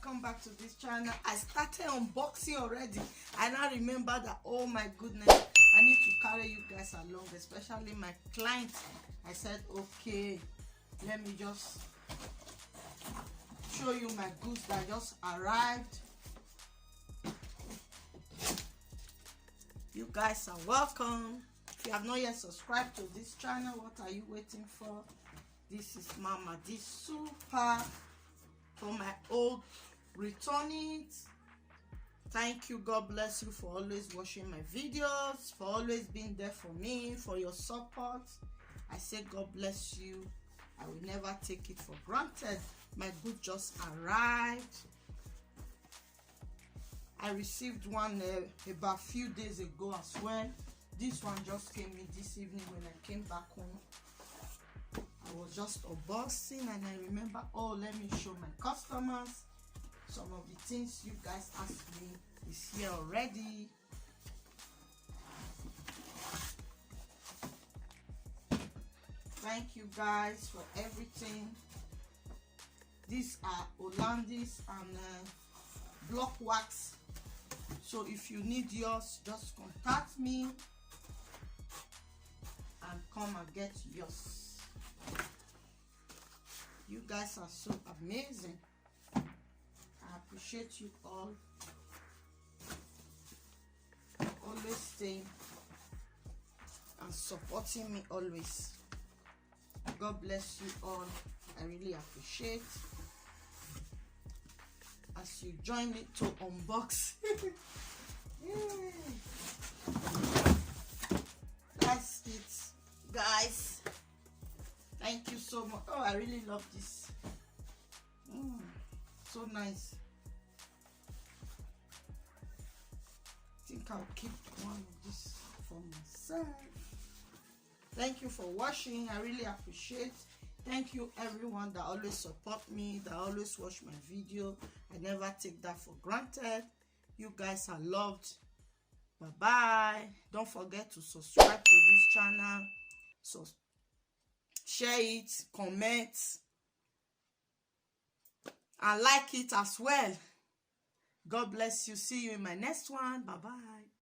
welcome back to this channel. I started unboxing already. I now remember that, oh my goodness, I need to carry you guys along, especially my clients. I said, okay, let me just show you my goods that just arrived. You guys are welcome. If you have not yet subscribed to this channel, what are you waiting for? This is Mama D Super for my old returning. Thank you. God bless you for always watching my videos, for always being there for me, for your support. I say God bless you. I will never take it for granted. My good just arrived. I received one about a few days ago as well. This one just came in this evening when I came back home. I was just unboxing and I remember, oh, let me show my customers some of the things you guys asked me is here already. Thank you guys for everything. These are Hollandis and block wax. So if you need yours, just contact me and come and get yours. You guys are so amazing. I appreciate you all. Always staying and supporting me always. God bless you all. I really appreciate as you join me to unbox. That's it, guys. Thank you so much. Oh, I really love this. So nice. I think I'll keep one of this for myself. Thank you for watching. I really appreciate. Thank you everyone that always support me, that always watch my video. I never take that for granted. You guys are loved. Bye bye. Don't forget to subscribe to this channel. So share it, comment, and like it as well. God bless you. See you in my next one. Bye bye.